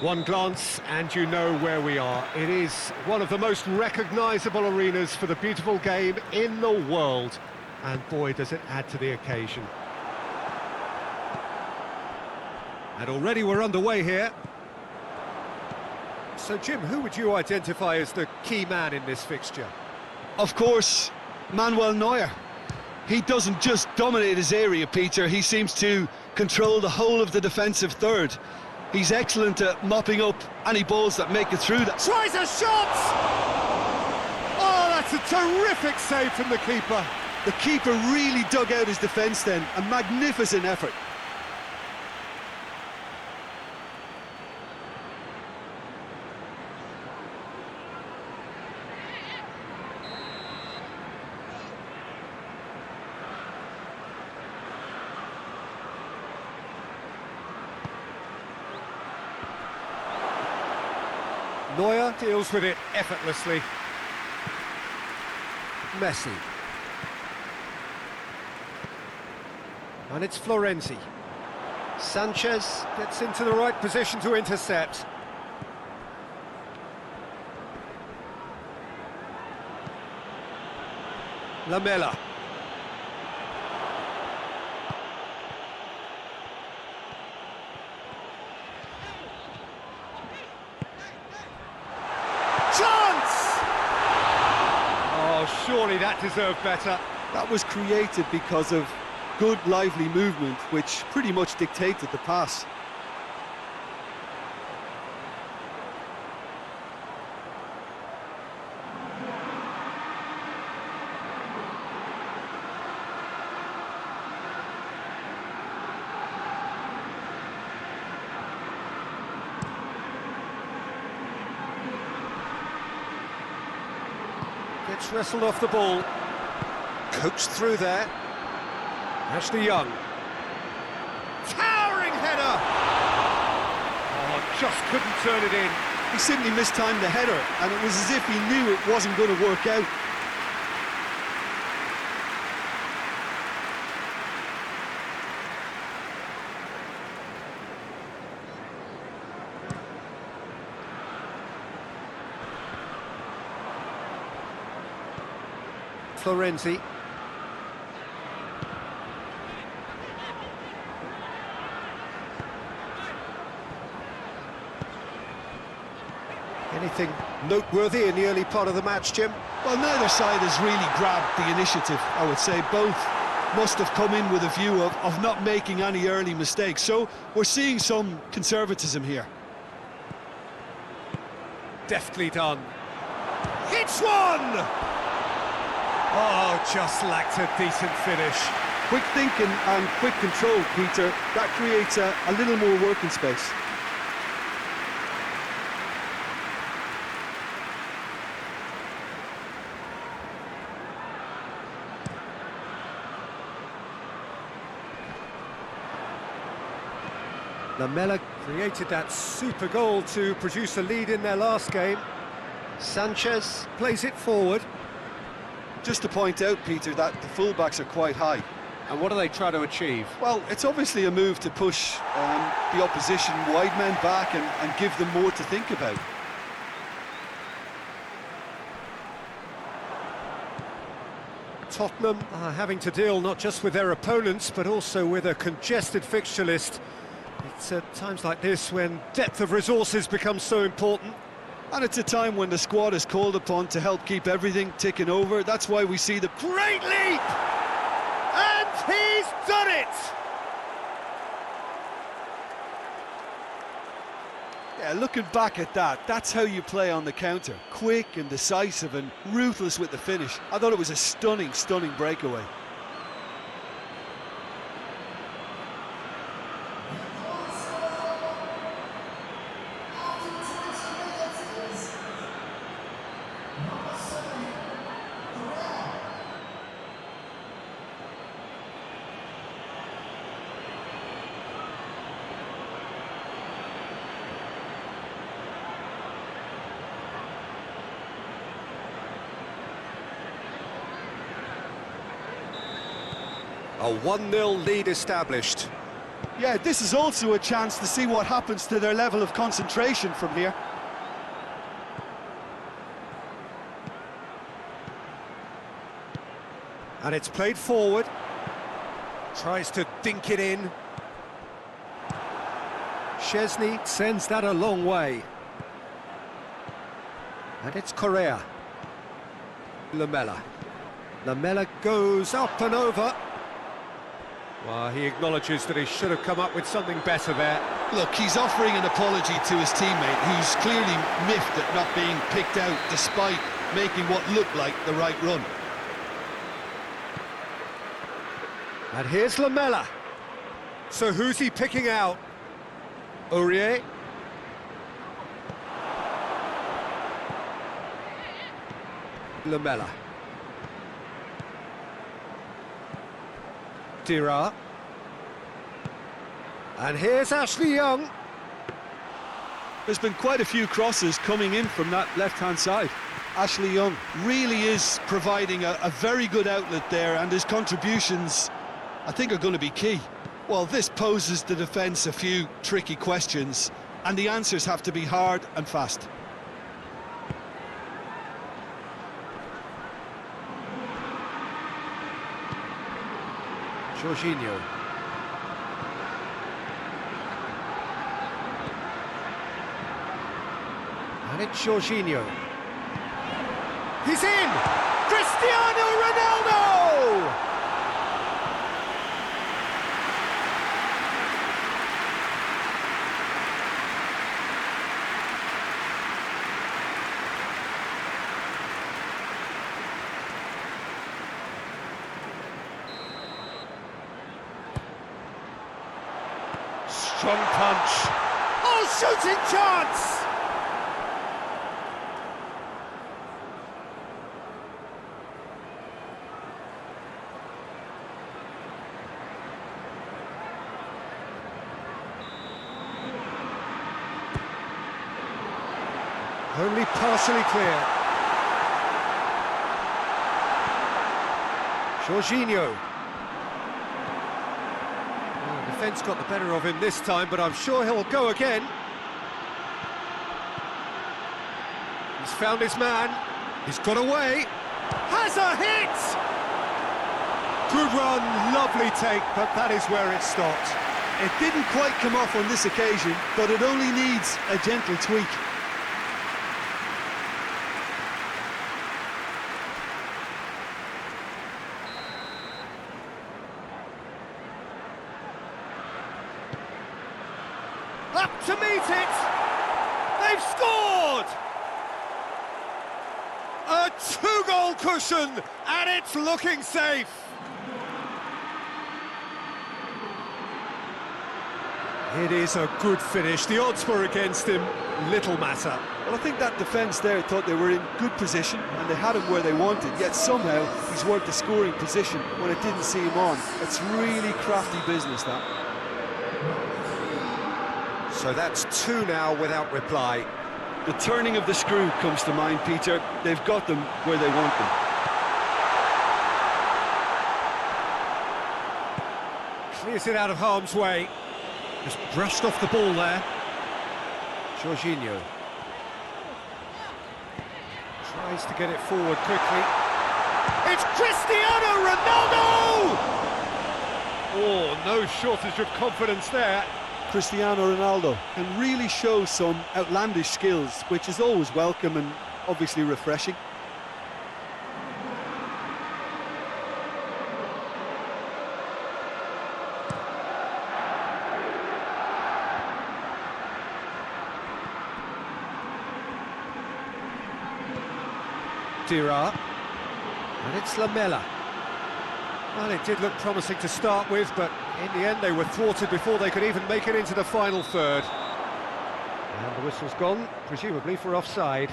One glance and you know where we are. It is one of the most recognisable arenas for the beautiful game in the world. And boy, does it add to the occasion. And already we're underway here. So Jim, who would you identify as the key man in this fixture? Of course, Manuel Neuer. He doesn't just dominate his area, Peter, he seems to control the whole of the defensive third. He's excellent at mopping up any balls that make it through that. Tries a shot! Oh, that's a terrific save from the keeper. The keeper really dug out his defence then, a magnificent effort. Neuer deals with it effortlessly. Messi. And it's Florenzi. Sanchez gets into the right position to intercept. Lamela. Surely that deserved better. That was created because of good, lively movement, which pretty much dictated the pass. Gets wrestled off the ball. Coaxed through there. Ashley Young. Towering header! Oh, just couldn't turn it in. He simply mistimed the header, and it was as if he knew it wasn't going to work out. Florenzi. Anything noteworthy in the early part of the match, Jim? Well, neither side has really grabbed the initiative, I would say. Both must have come in with a view of not making any early mistakes. So we're seeing some conservatism here. Deftly done. Hits one! Oh, just lacked a decent finish. Quick thinking and quick control, Peter. That creates a little more working space. Lamela created that super goal to produce a lead in their last game. Sanchez plays it forward. Just to point out, Peter, that the fullbacks are quite high. And what do they try to achieve? Well, it's obviously a move to push the opposition wide men back and give them more to think about. Tottenham are having to deal not just with their opponents, but also with a congested fixture list. It's at times like this when depth of resources becomes so important. And it's a time when the squad is called upon to help keep everything ticking over. That's why we see the great leap! And he's done it! Yeah, looking back at that, that's how you play on the counter. Quick and decisive and ruthless with the finish. I thought it was a stunning, stunning breakaway. A 1-0 lead established. Yeah, this is also a chance to see what happens to their level of concentration from here. And it's played forward. Tries to dink it in. Chesney sends that a long way. And it's Correa. Lamela. Lamela goes up and over. Well, he acknowledges that he should have come up with something better there. Look, he's offering an apology to his teammate, who's clearly miffed at not being picked out despite making what looked like the right run. And here's Lamela. So who's he picking out? Aurier. Lamela. Dira. And here's Ashley Young. There's been quite a few crosses coming in from that left-hand side. Ashley Young really is providing a very good outlet there, and his contributions, I think, are going to be key. Well, this poses the defence a few tricky questions, and the answers have to be hard and fast. Jorginho. And it's Jorginho. He's in! Cristiano Ronaldo! Strong punch. Oh, shooting chance! Only partially clear. Jorginho. Defence got the better of him this time, but I'm sure he'll go again. He's found his man. He's got away. Has a hit! Good run, lovely take, but that is where it stopped. It didn't quite come off on this occasion, but it only needs a gentle tweak. Up to meet it! They've scored! A two-goal cushion, and it's looking safe! It is a good finish. The odds were against him, little matter. Well, I think that defence there thought they were in good position and they had him where they wanted, yet somehow he's worked the scoring position when it didn't see him on. It's really crafty business, that. So that's two now without reply. The turning of the screw comes to mind, Peter. They've got them where they want them. Clears it out of harm's way. Just brushed off the ball there. Jorginho. Tries to get it forward quickly. It's Cristiano Ronaldo! Oh, no shortage of confidence there. Cristiano Ronaldo can really show some outlandish skills, which is always welcome and obviously refreshing. Dira. And it's Lamela. Well, it did look promising to start with, but in the end they were thwarted before they could even make it into the final third. And the whistle's gone, presumably for offside.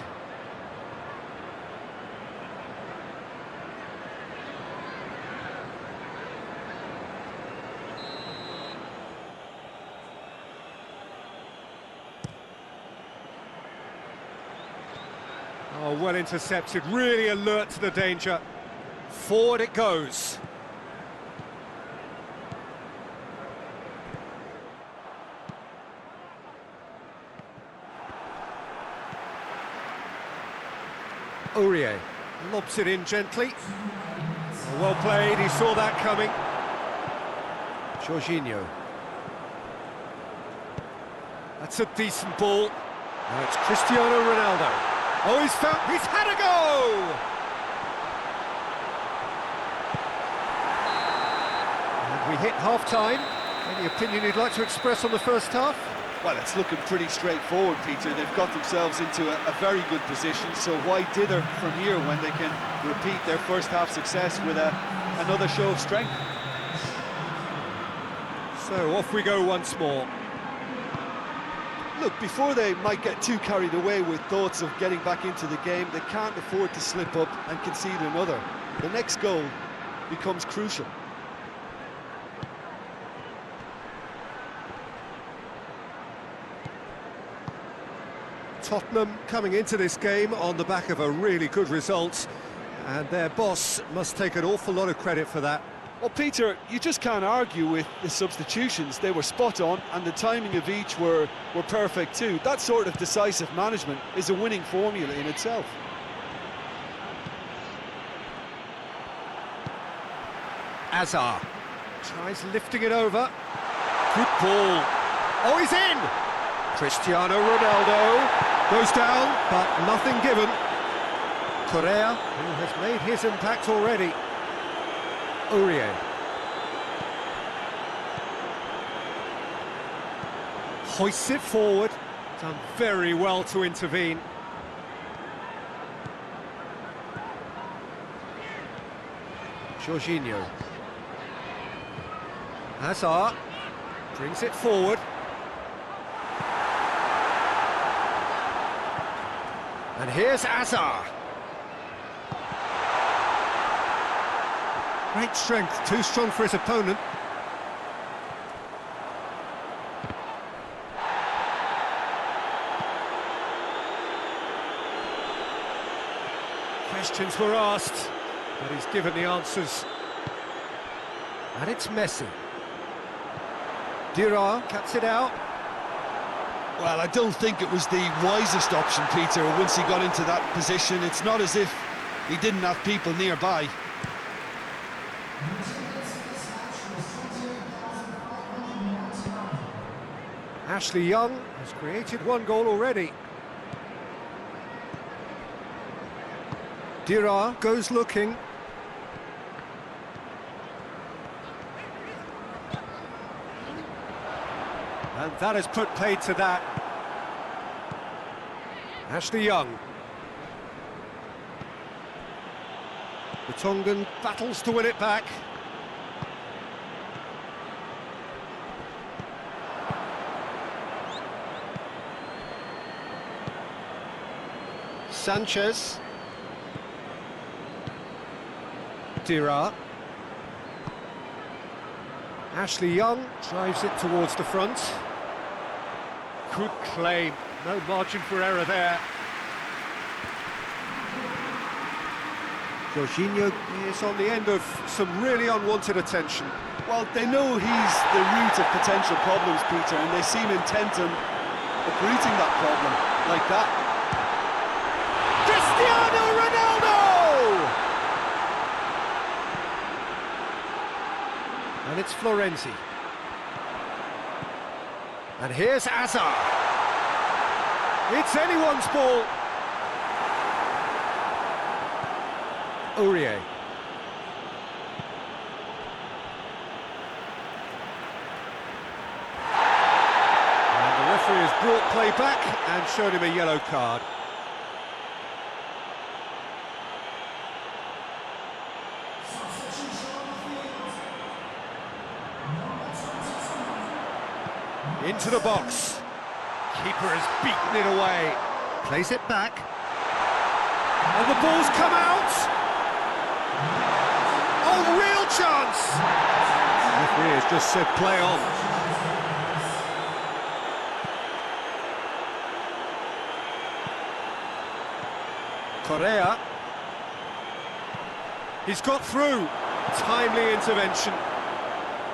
Oh, well intercepted, really alert to the danger. Forward it goes. Aurier lobs it in gently. Well played, he saw that coming. Jorginho. That's a decent ball. Now it's Cristiano Ronaldo. Oh, he's had a go! And we hit half-time. Any opinion you'd like to express on the first half? Well, it's looking pretty straightforward, Peter. They've got themselves into a very good position, so why dither from here when they can repeat their first half success with another show of strength? So off we go once more. Look, before they might get too carried away with thoughts of getting back into the game, they can't afford to slip up and concede another. The next goal becomes crucial. Tottenham coming into this game on the back of a really good result, and their boss must take an awful lot of credit for that. Well, Peter, you just can't argue with the substitutions. They were spot on, and the timing of each were perfect too. That sort of decisive management is a winning formula in itself. Azar tries lifting it over. Good ball. Oh, he's in! Cristiano Ronaldo goes down, but nothing given. Correa, who has made his impact already. Aurier. Hoists it forward. Done very well to intervene. Jorginho. Hazard brings it forward. And here's Azar. Great strength, too strong for his opponent. Questions were asked, but he's given the answers. And it's Messi. Dira cuts it out. Well, I don't think it was the wisest option, Peter, once he got into that position. It's not as if he didn't have people nearby. Ashley Young has created one goal already. Dira goes looking. And that has put paid to that. Ashley Young. The Tongan battles to win it back. Sanchez. Dira. Ashley Young drives it towards the front. Good claim, no margin for error there. Jorginho is on the end of some really unwanted attention. Well, they know he's the root of potential problems, Peter, and they seem intent on uprooting that problem like that. Cristiano Ronaldo! And it's Florenzi. And here's Azar. It's anyone's ball. Aurier. And the referee has brought play back and showed him a yellow card. Into the box. Keeper has beaten it away. Plays it back. And the ball's come out. Oh, real chance. The referee has just said play on. Correa. He's got through. Timely intervention.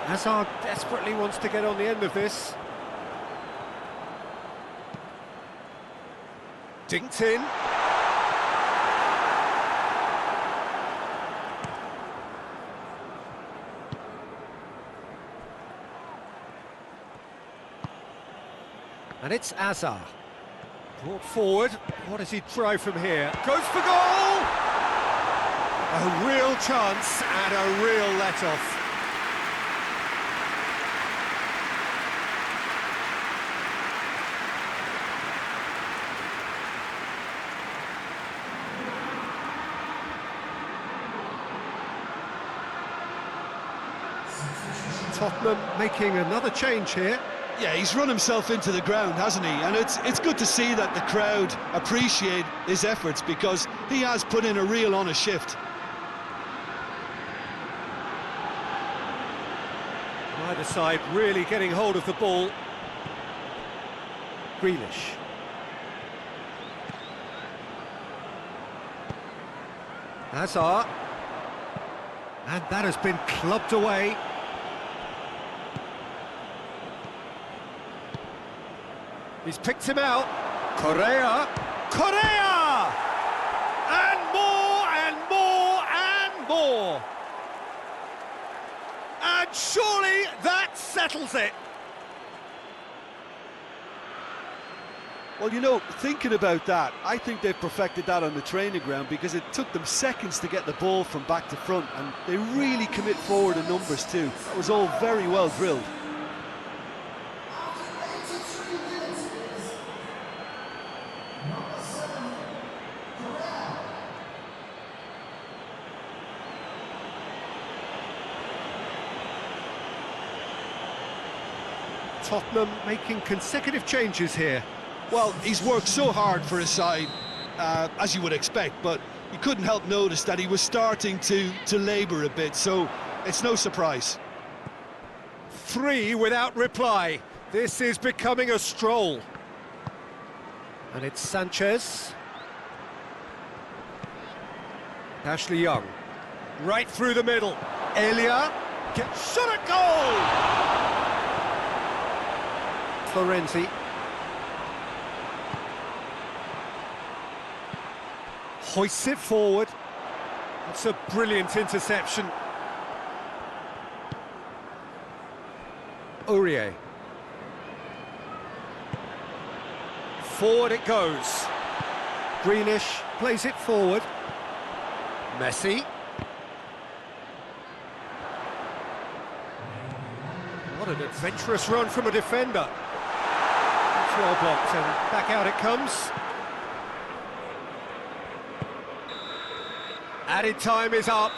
Hazard desperately wants to get on the end of this. Dinked in. And it's Azar. Brought forward. What does he try from here? Goes for goal! A real chance and a real let-off. Tottenham making another change here. Yeah, he's run himself into the ground, hasn't he? And it's good to see that the crowd appreciate his efforts, because he has put in a real honest shift. Neither side really getting hold of the ball. Grealish. Hazard. And that has been clubbed away. He's picked him out. Correa. Correa! And more and more and more. And surely that settles it. Well, you know, thinking about that, I think they've perfected that on the training ground, because it took them seconds to get the ball from back to front, and they really commit forward in numbers too. That was all very well drilled. Tottenham making consecutive changes here. Well, he's worked so hard for his side, as you would expect, but you couldn't help notice that he was starting to labour a bit, so it's no surprise. 3 without reply. This is becoming a stroll. And it's Sanchez. Ashley Young. Right through the middle. Elia gets shot at goal! Florenzi. Hoists it forward. That's a brilliant interception. Aurier. Forward it goes. Grealish plays it forward. Messi. What an adventurous run from a defender. It's well blocked, and back out it comes. Added time is up.